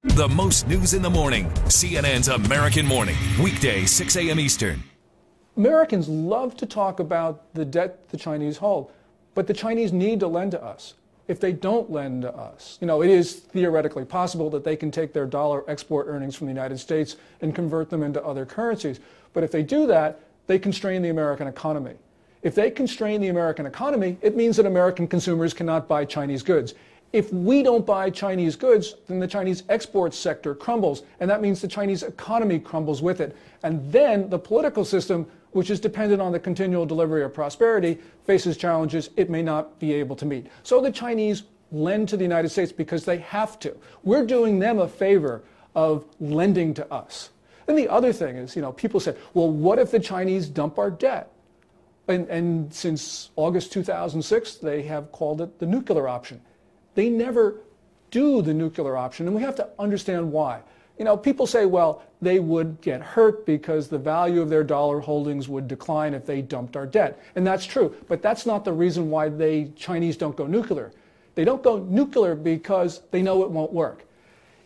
The most news in the morning. CNN's American Morning. Weekday, 6 a.m. Eastern. Americans love to talk about the debt the Chinese hold, but the Chinese need to lend to us. If they don't lend to us, it is theoretically possible that they can take their dollar export earnings from the United States and convert them into other currencies. But if they do that, they constrain the American economy. If they constrain the American economy, it means that American consumers cannot buy Chinese goods. If we don't buy Chinese goods, then the Chinese export sector crumbles, and that means the Chinese economy crumbles with it. And then the political system, which is dependent on the continual delivery of prosperity, faces challenges it may not be able to meet. So the Chinese lend to the United States because they have to. We're doing them a favor of lending to us. And the other thing is, people say, well, what if the Chinese dump our debt? And since August 2006, they have called it the nuclear option. They never do the nuclear option, and we have to understand why. People say, well, they would get hurt because the value of their dollar holdings would decline if they dumped our debt. And that's true, but that's not the reason why Chinese don't go nuclear. They don't go nuclear because they know it won't work.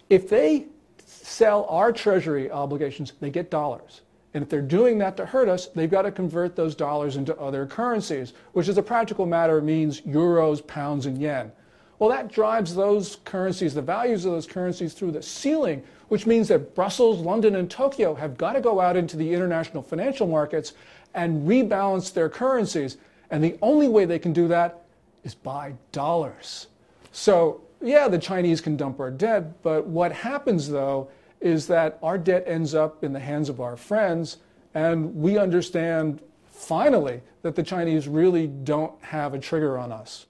If they sell our treasury obligations, they get dollars. And if they're doing that to hurt us, they've got to convert those dollars into other currencies, which as a practical matter means euros, pounds, and yen. Well, that drives those currencies, the values of those currencies, through the ceiling, which means that Brussels, London, and Tokyo have got to go out into the international financial markets and rebalance their currencies. And the only way they can do that is buy dollars. So, yeah, the Chinese can dump our debt, but what happens, though, is that our debt ends up in the hands of our friends, and we understand, finally, that the Chinese really don't have a trigger on us.